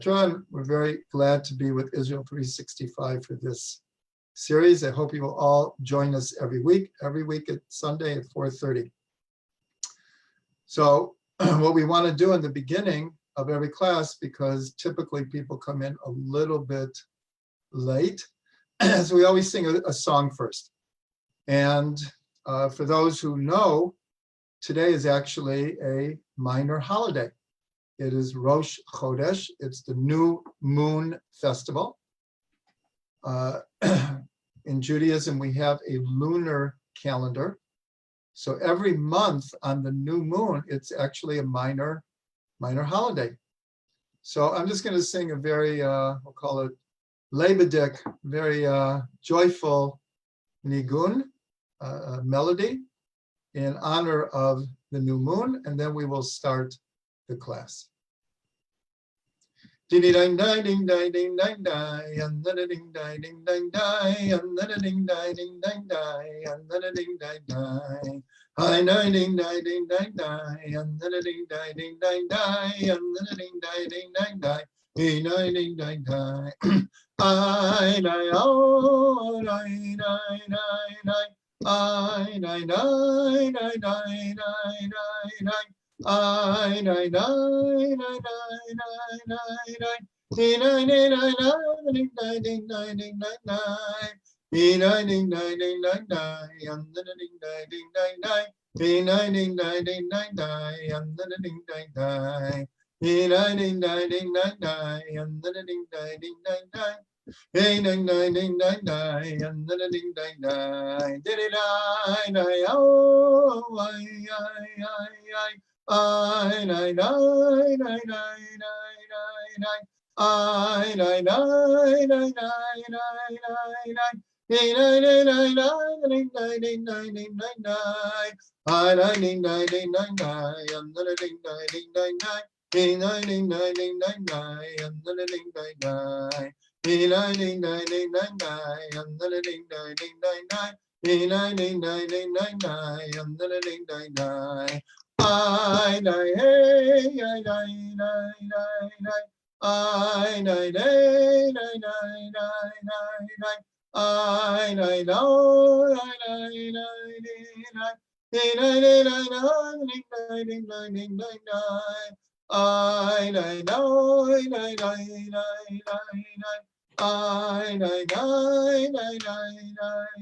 And we're very glad to be with Israel 365 for this series. I hope you will all join us every week at Sunday at 4:30. So what we want to do in the beginning of every class, because typically people come in a little bit late, so we always sing a song first. And for those who know, today is actually a minor holiday. It is Rosh Chodesh. It's the new moon festival. In Judaism, we have a lunar calendar. So every month on the new moon, it's actually a minor holiday. So I'm just going to sing a very, we'll call it Lebedik, very joyful nigun, melody in honor of the new moon, and then we will start the class. Ding ding ding ding ding ding ding ding, and then a ding ding ding ding ding, and then a ding ding ding ding ding, and then a ding ding ding. Hi ding ding ding ding ding ding, and then a ding ding ding ding ding, and then a ding ding ding ding ding. Ding ding ding ding ding. I die oh die die die die. I die die die die die die. I die die die die die die die. Ding ding ding ding ding ding ding ding ding ding. Ding ding ding ding ding ding ding, and then a ding ding ding ding ding. Ding ding ding ding ding ding ding, and then a ding ding ding. Ding ding ding ding ding ding ding, and then a ding ding ding ding ding. Ding ding ding ding ding ding, and then a ding ding ding. Did it die die oh I I. I die die die die die die. I die die die die die die die. Ding ding ding ding ding ding ding ding ding ding ding. I ding ding ding ding ding ding, and then a ding ding ding ding ding. Ding ding ding ding ding ding ding, and then a ding ding ding. Ding ding ding ding ding ding ding, and then a ding ding ding ding ding. Ding ding ding ding ding ding ding, and then a ding ding ding. I die hey I die die die die. I die die die die die die. I die no I die die die. Ding ding ding ding ding ding ding ding ding. I die no I die die die die. I die die die die die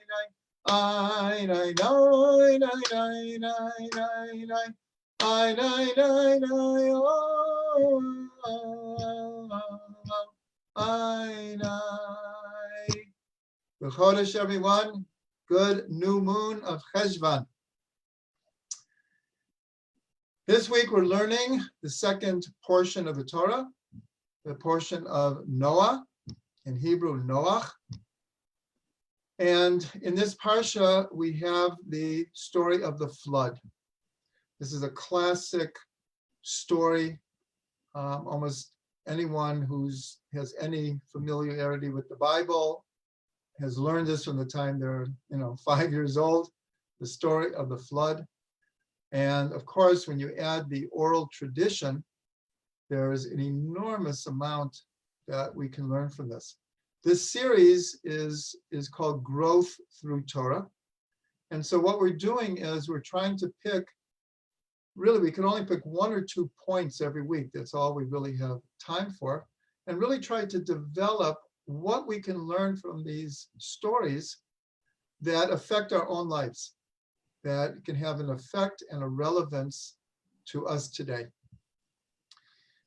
die. I die die die die die die die. I die die die oh I die. Good Chodesh, everyone. Good new moon of Cheshvan. This week we're learning the second portion of the Torah, the portion of Noah, in Hebrew Noach. And in this parsha, we have the story of the flood. This is a classic story. Almost anyone who has any familiarity with the Bible has learned this from the time they're 5 years old, the story of the flood. And of course, when you add the oral tradition, there is an enormous amount that we can learn from this. This series is called Growth Through Torah. And so what we're doing is we're trying to pick, really we can only pick 1 or 2 points every week. That's all we really have time for. And really try to develop what we can learn from these stories that affect our own lives, that can have an effect and a relevance to us today.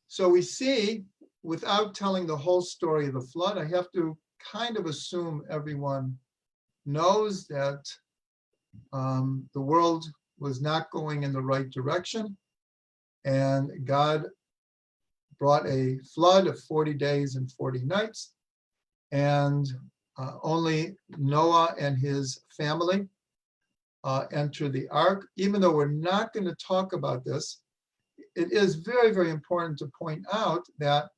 So we see, without telling the whole story of the flood, I have to kind of assume everyone knows that the world was not going in the right direction, and God brought a flood of 40 days and 40 nights, and only Noah and his family enter the ark. Even though we're not going to talk about this, it is very, very important to point out that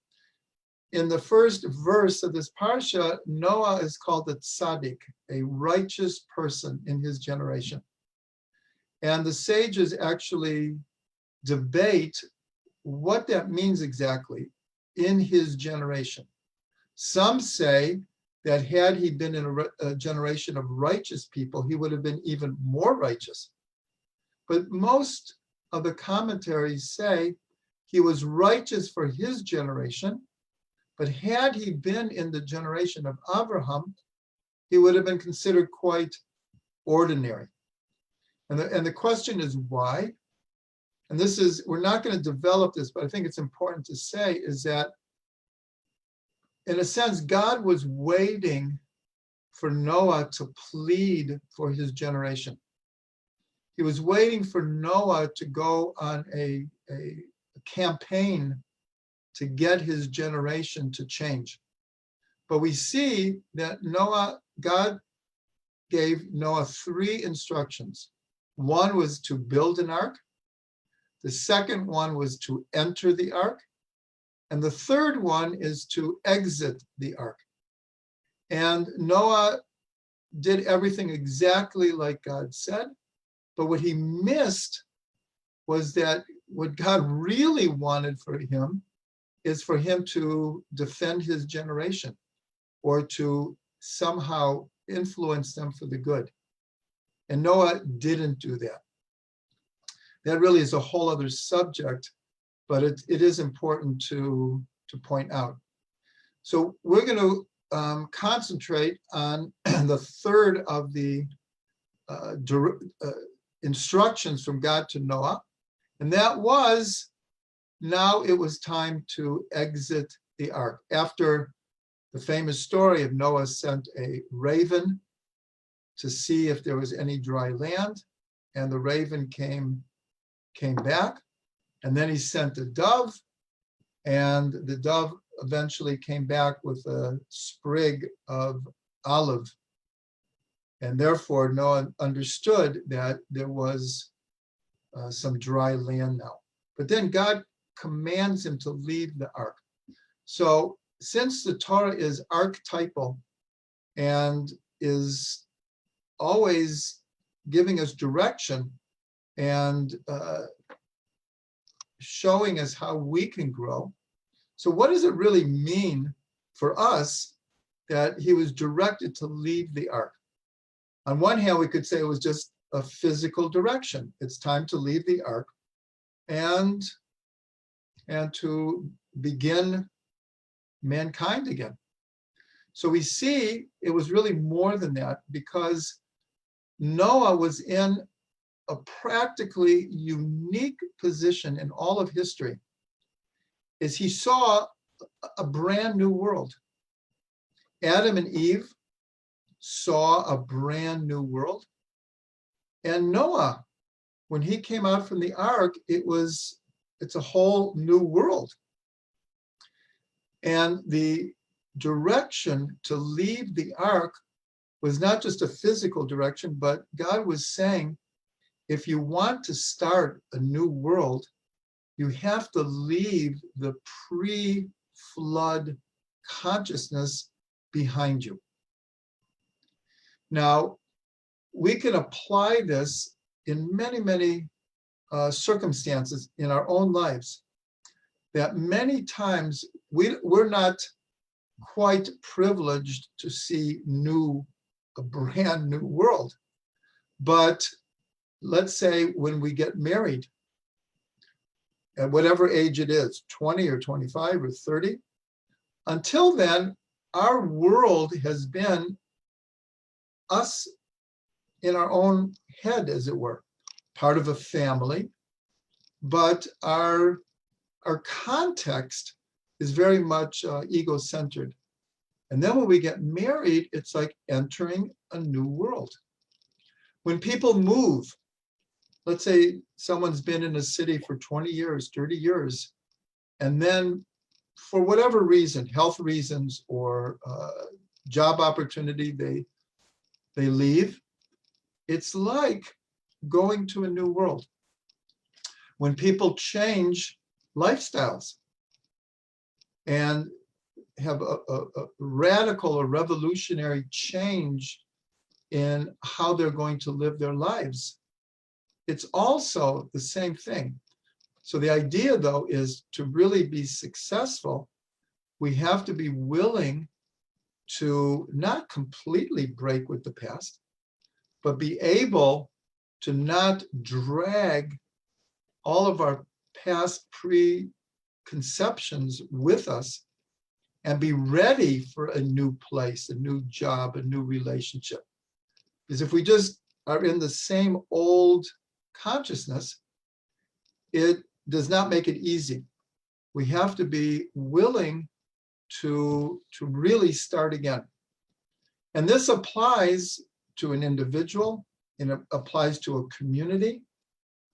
in the first verse of this parsha, Noah is called a tzaddik, a righteous person in his generation. And the sages actually debate what that means exactly. in his generation. Some say that had he been in a generation of righteous people, he would have been even more righteous. But most of the commentaries say he was righteous for his generation, but had he been in the generation of Abraham, he would have been considered quite ordinary. And the question is why? And this is, we're not going to develop this, but I think it's important to say is that, in a sense, God was waiting for Noah to plead for his generation. He was waiting for Noah to go on a campaign to get his generation to change. But we see that God gave Noah 3 instructions. One was to build an ark. The second one was to enter the ark. And the third one is to exit the ark. And Noah did everything exactly like God said. But what he missed was that what God really wanted for him is for him to defend his generation or to somehow influence them for the good. And Noah didn't do that. That really is a whole other subject, but it is important to point out. So we're going to concentrate on the third of the instructions from God to Noah, and that was, now it was time to exit the ark. After the famous story of Noah sent a raven to see if there was any dry land, and the raven came back, and then he sent a dove, and the dove eventually came back with a sprig of olive. And therefore, Noah understood that there was some dry land now. But then God commands him to leave the ark. So since the Torah is archetypal and is always giving us direction and showing us how we can grow, so what does it really mean for us that he was directed to leave the ark? On one hand, we could say it was just a physical direction. It's time to leave the ark and to begin mankind again. So we see it was really more than that, because Noah was in a practically unique position in all of history, is he saw a brand new world. Adam and Eve saw a brand new world. And Noah, when he came out from the ark, it's a whole new world. And the direction to leave the ark was not just a physical direction, but God was saying, if you want to start a new world, you have to leave the pre-flood consciousness behind you. Now, we can apply this in many, many circumstances in our own lives, that many times we're not quite privileged to see a brand new world. But let's say when we get married, at whatever age it is, 20 or 25 or 30, until then, our world has been us in our own head, as it were, part of a family, but our context is very much ego-centered. And then when we get married, it's like entering a new world. When people move, let's say someone's been in a city for 20 years, 30 years, and then for whatever reason, health reasons or job opportunity, they leave. It's like going to a new world. When people change lifestyles and have a radical or revolutionary change in how they're going to live their lives, it's also the same thing. So the idea, though, is to really be successful, we have to be willing to not completely break with the past, but be able to not drag all of our past preconceptions with us and be ready for a new place, a new job, a new relationship. Because if we just are in the same old consciousness, it does not make it easy. We have to be willing to really start again. And this applies to an individual, and it applies to a community,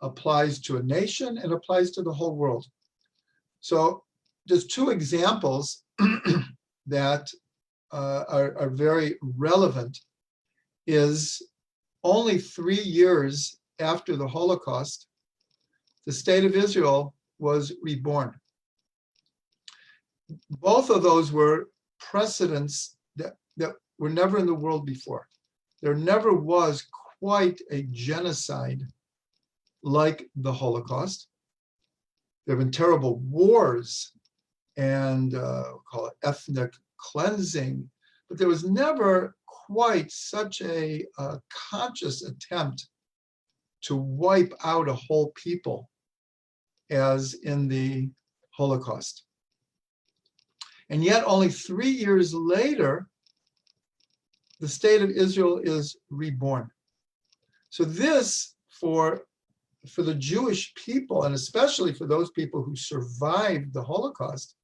applies to a nation, and applies to the whole world. So just two examples that are very relevant is only 3 years after the Holocaust, the state of Israel was reborn. Both of those were precedents that were never in the world before. There never was quite a genocide like the Holocaust. There have been terrible wars and call it ethnic cleansing, but there was never quite such a conscious attempt to wipe out a whole people as in the Holocaust. And yet only 3 years later, the state of Israel is reborn. So this, for the Jewish people, and especially for those people who survived the Holocaust,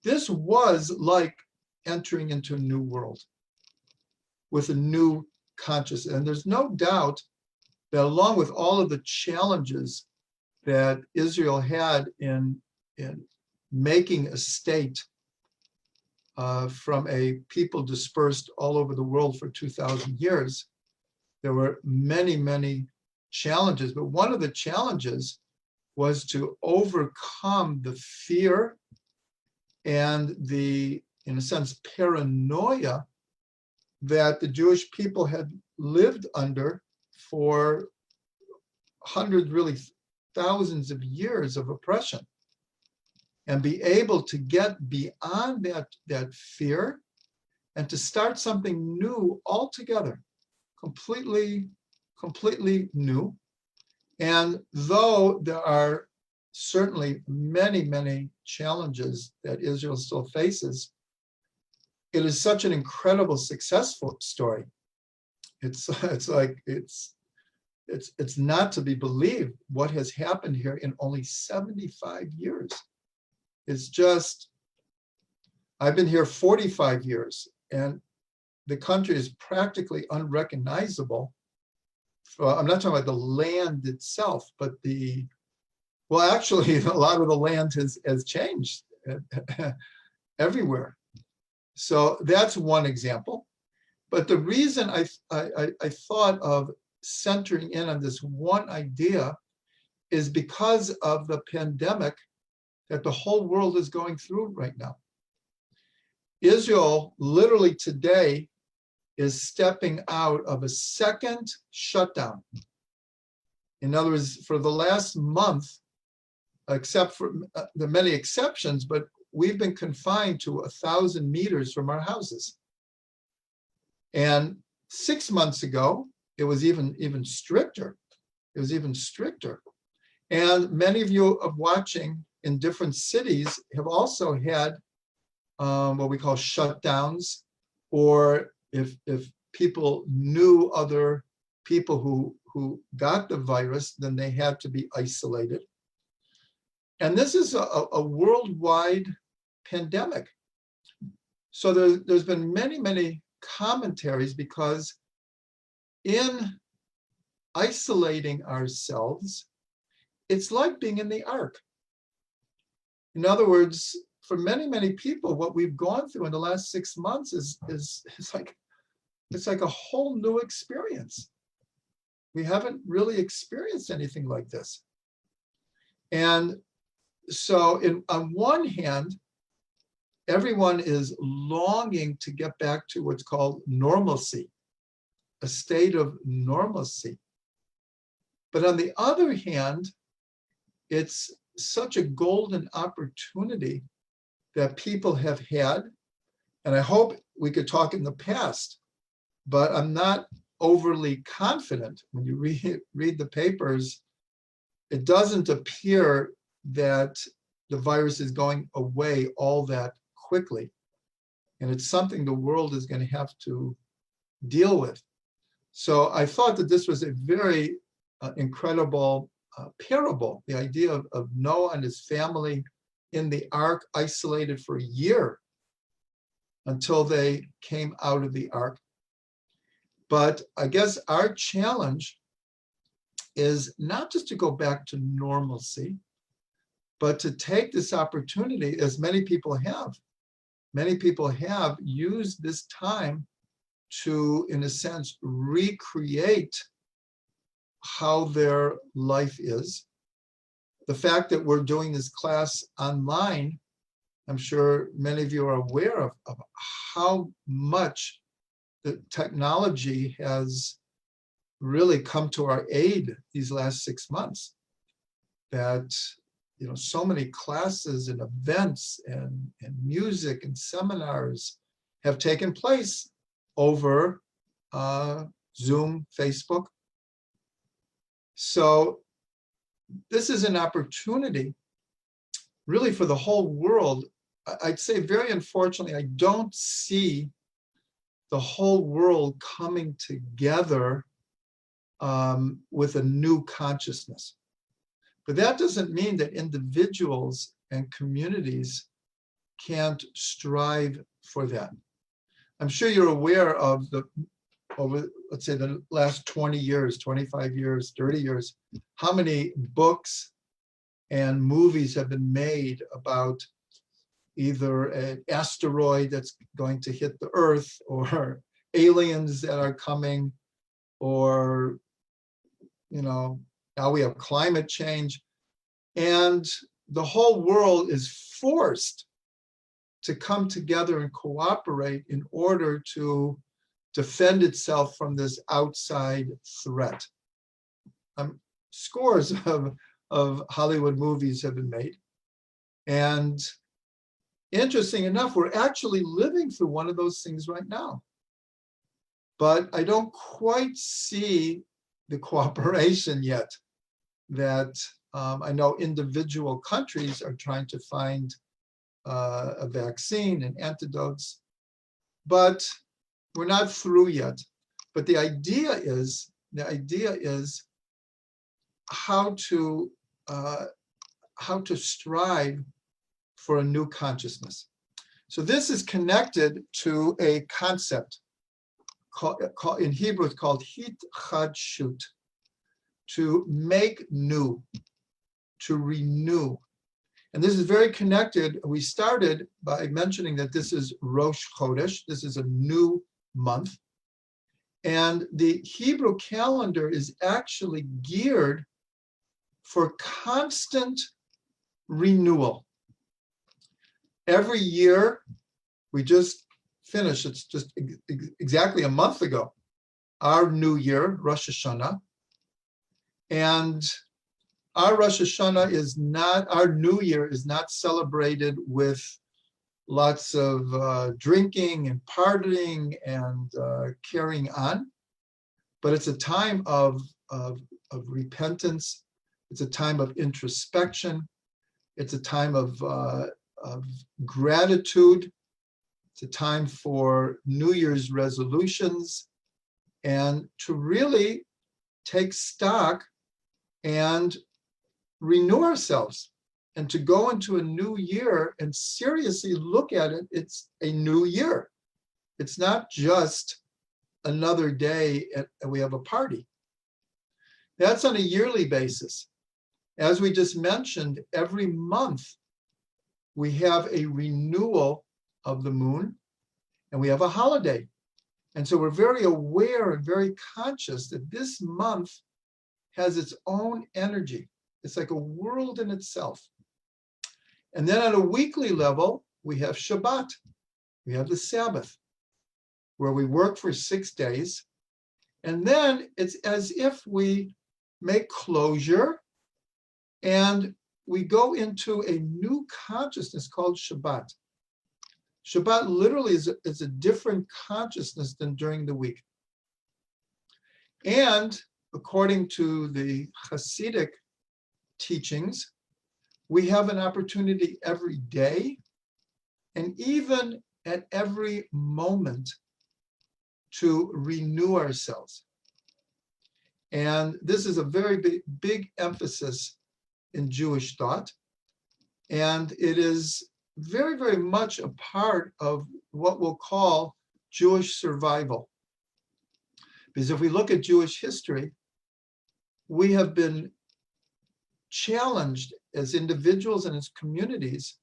this was like entering into a new world with a new consciousness. And there's no doubt that along with all of the challenges that Israel had in making a state from a people dispersed all over the world for 2,000 years, there were many, many challenges. But one of the challenges was to overcome the fear and the, in a sense, paranoia that the Jewish people had lived under for hundreds, really thousands of years of oppression, and be able to get beyond that fear and to start something new altogether, completely new. And though there are certainly many, many challenges that Israel still faces, it is such an incredible successful story. It's not to be believed what has happened here in only 75 years. It's just, I've been here 45 years, and the country is practically unrecognizable. I'm not talking about the land itself, but well, actually, a lot of the land has changed everywhere. So that's one example. But the reason I thought of centering in on this one idea is because of the pandemic that the whole world is going through right now. Israel literally today is stepping out of a second shutdown. In other words, for the last month, except for the many exceptions, but we've been confined to 1,000 meters from our houses. And 6 months ago, it was even stricter. It was even stricter. And many of you are watching in different cities have also had what we call shutdowns, or if people knew other people who got the virus, then they had to be isolated. And this is a worldwide pandemic. So there's been many, many commentaries, because in isolating ourselves, it's like being in the ark. In other words, for many, many people, what we've gone through in the last 6 months is like a whole new experience. We haven't really experienced anything like this. And so on one hand, everyone is longing to get back to what's called normalcy, a state of normalcy. But on the other hand, it's such a golden opportunity that people have had, and I hope we could talk in the past, but I'm not overly confident. When you read the papers, it doesn't appear that the virus is going away all that quickly. And it's something the world is going to have to deal with. So I thought that this was a very incredible parable, the idea of Noah and his family in the ark, isolated for a year until they came out of the ark. But I guess our challenge is not just to go back to normalcy, but to take this opportunity, as many people have used this time to, in a sense, recreate how their life is. The fact that we're doing this class online, I'm sure many of you are aware of how much the technology has really come to our aid these last 6 months. That, you know, so many classes and events and music and seminars have taken place over Zoom, Facebook. So this is an opportunity really for the whole world. I'd say, very unfortunately, I don't see the whole world coming together with a new consciousness. But that doesn't mean that individuals and communities can't strive for that. I'm sure you're aware of over, let's say, the last 20 years, 25 years, 30 years, how many books and movies have been made about either an asteroid that's going to hit the Earth, or aliens that are coming, or, you know, now we have climate change. And the whole world is forced to come together and cooperate in order to defend itself from this outside threat. Scores of Hollywood movies have been made. And interesting enough, we're actually living through one of those things right now. But I don't quite see the cooperation yet that I know individual countries are trying to find a vaccine and antidotes, but we're not through yet. But the idea is how to strive for a new consciousness. So this is connected to a concept called in Hebrew, it's called hitchadshut, to make new, to renew. And this is very connected. We started by mentioning that this is Rosh Chodesh. This is a new month. And the Hebrew calendar is actually geared for constant renewal. Every year, we just finished, it's just exactly a month ago, our new year, Rosh Hashanah. And our Rosh Hashanah is not, our new year is not celebrated with lots of drinking and partying and carrying on, but it's a time of repentance. It's a time of introspection. It's a time of gratitude. It's a time for New Year's resolutions and to really take stock and renew ourselves, and to go into a new year and seriously look at it. It's a new year. It's not just another day and we have a party. That's on a yearly basis. As we just mentioned, every month we have a renewal of the moon and we have a holiday. And so we're very aware and very conscious that this month has its own energy. It's like a world in itself. And then on a weekly level, we have Shabbat. We have the Sabbath, where we work for 6 days. And then it's as if we make closure and we go into a new consciousness called Shabbat. Shabbat literally is a different consciousness than during the week. And according to the Hasidic teachings, we have an opportunity every day and even at every moment to renew ourselves. And this is a very big emphasis in Jewish thought. And it is very much a part of what we'll call Jewish survival. Because if we look at Jewish history, we have been challenged as individuals and as communities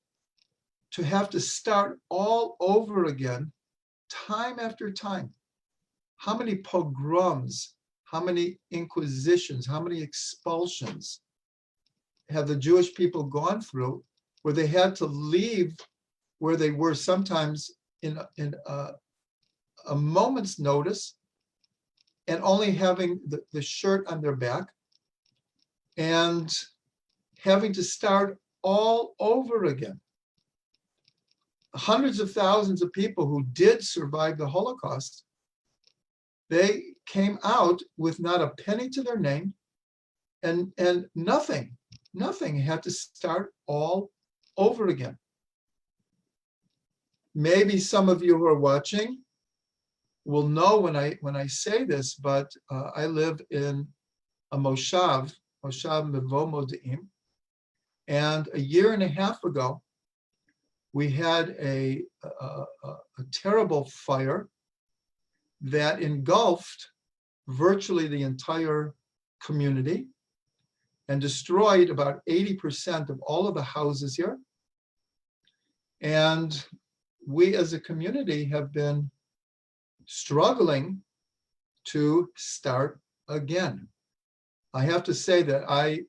to have to start all over again, time after time. How many pogroms, how many inquisitions, how many expulsions have the Jewish people gone through, where they had to leave where they were sometimes in a moment's notice, and only having the shirt on their back, and having to start all over again. Hundreds of thousands of people who did survive the Holocaust, they came out with not a penny to their name, and nothing, had to start all over again. Maybe some of you who are watching will know when I say this, but I live in a moshav Mevo Modeim, and a year and a half ago, we had a terrible fire that engulfed virtually the entire community and destroyed about 80% of all of the houses here. And we as a community have been struggling to start again. I have to say that I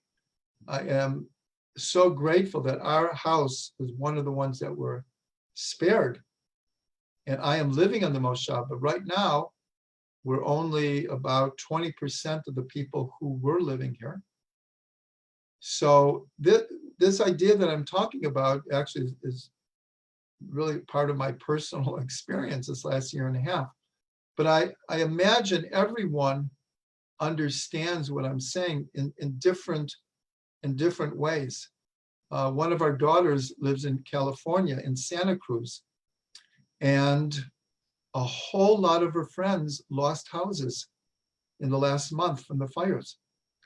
am so grateful that our house was one of the ones that were spared. And I am living on the moshav, but right now we're only about 20% of the people who were living here. So this idea that I'm talking about actually is really part of my personal experience this last year and a half. But I imagine everyone understands what I'm saying in different ways. One of our daughters lives in California, in Santa Cruz, and a whole lot of her friends lost houses in the last month from the fires.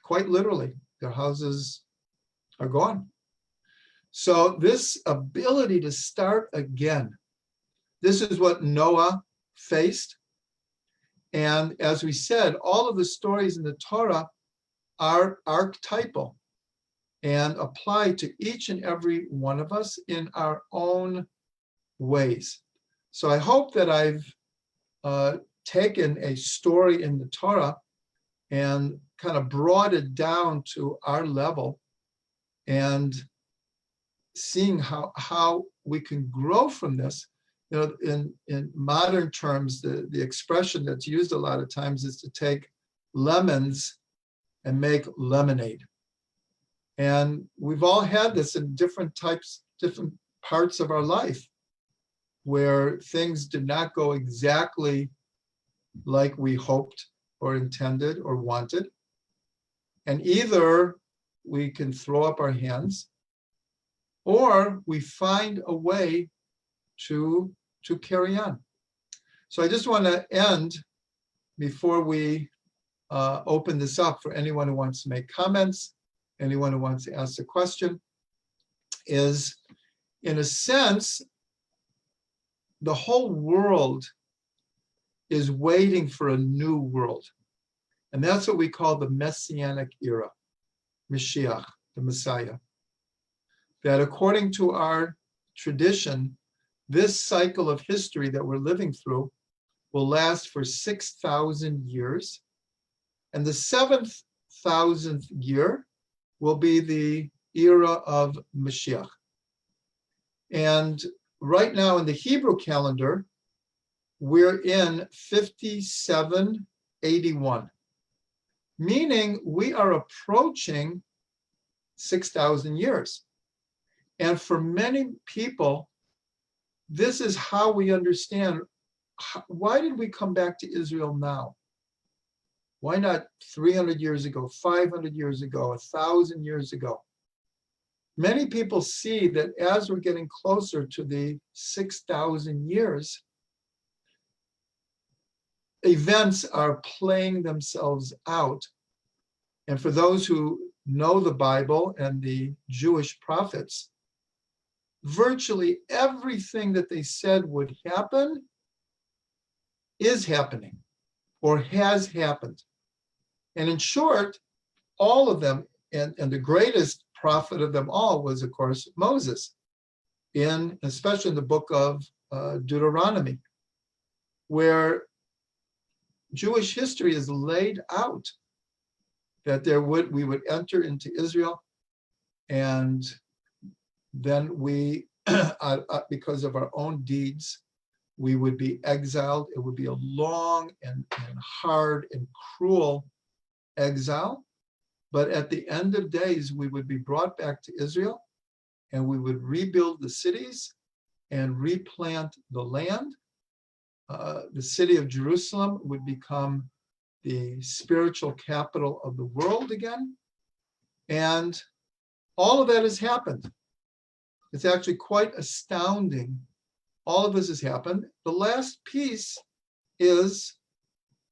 Quite literally, their houses are gone. So this ability to start again, this is what Noah faced. And as we said, all of the stories in the Torah are archetypal and apply to each and every one of us in our own ways. So I hope that I've taken a story in the Torah and kind of brought it down to our level, and seeing how we can grow from this. You know, in modern terms, the expression that's used a lot of times is to take lemons and make lemonade. And we've all had this in different parts of our life, where things did not go exactly like we hoped or intended or wanted. And either we can throw up our hands, or we find a way to carry on. So I just want to end, before we open this up for anyone who wants to make comments, anyone who wants to ask a question, is, in a sense, the whole world is waiting for a new world. And that's what we call the Messianic era, Mashiach, the Messiah. That according to our tradition, this cycle of history that we're living through will last for 6,000 years. And the 7,000th year will be the era of Mashiach. And right now in the Hebrew calendar, we're in 5781, meaning we are approaching 6,000 years. And for many people, this is how we understand, why did we come back to Israel now? Why not 300 years ago, 500 years ago, 1,000 years ago? Many people see that as we're getting closer to the 6,000 years, events are playing themselves out. And for those who know the Bible and the Jewish prophets, virtually everything that they said would happen is happening or has happened. And in short, all of them, and the greatest prophet of them all was, of course, Moses, especially in the book of Deuteronomy, where Jewish history is laid out that we would enter into Israel, and then we, because of our own deeds, we would be exiled. It would be a long and hard and cruel exile. But at the end of days, we would be brought back to Israel, and we would rebuild the cities and replant the land. The city of Jerusalem would become the spiritual capital of the world again. And all of that has happened. It's actually quite astounding. All of this has happened. The last piece is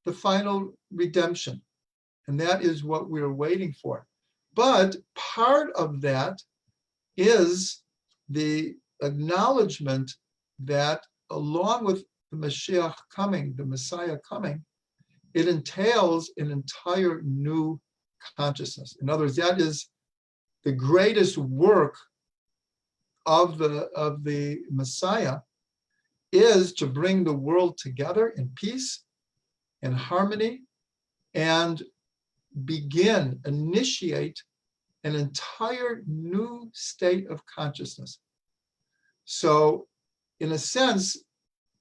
the final redemption. And that is what we're waiting for. But part of that is the acknowledgement that along with the Mashiach coming, the Messiah coming, it entails an entire new consciousness. In other words, that is the greatest work of the Messiah, is to bring the world together in peace and harmony and initiate an entire new state of consciousness. So in a sense,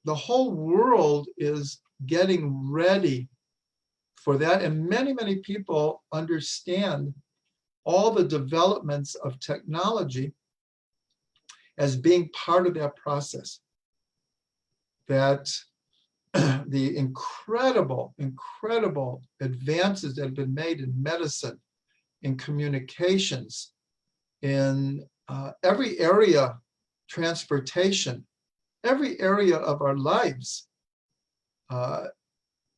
the whole world is getting ready for that. And many, many people understand all the developments of technology as being part of that process. That the incredible advances that have been made in medicine, in communications, in every area, transportation, every area of our lives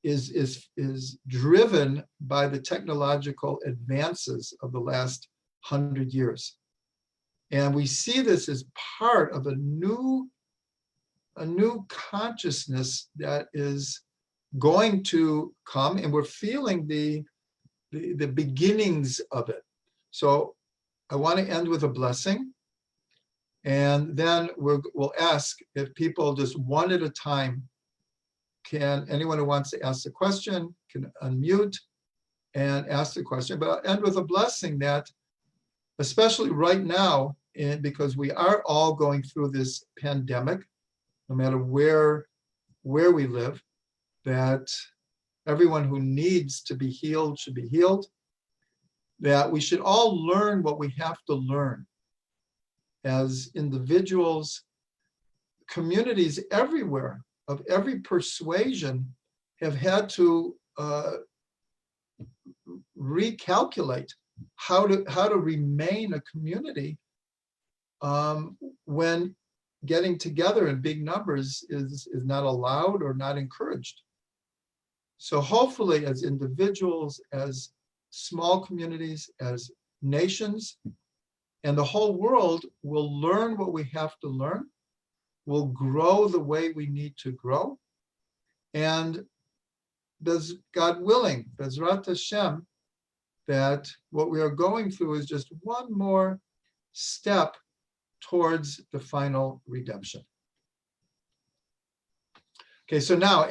is driven by the technological advances of the last 100 years. And we see this as part of a new consciousness that is going to come, and we're feeling the beginnings of it. So I want to end with a blessing, and then we'll ask if people just one at a time anyone who wants to ask the question can unmute and ask the question. But I'll end with a blessing that, especially right now, because we are all going through this pandemic, no matter where we live, that everyone who needs to be healed should be healed, that we should all learn what we have to learn as individuals. Communities everywhere, of every persuasion, have had to recalculate how to remain a community when getting together in big numbers is not allowed or not encouraged. So hopefully, as individuals, as small communities, as nations, and the whole world will learn what we have to learn, will grow the way we need to grow, and God willing, Bezrat Hashem, that what we are going through is just one more step towards the final redemption. Okay, so now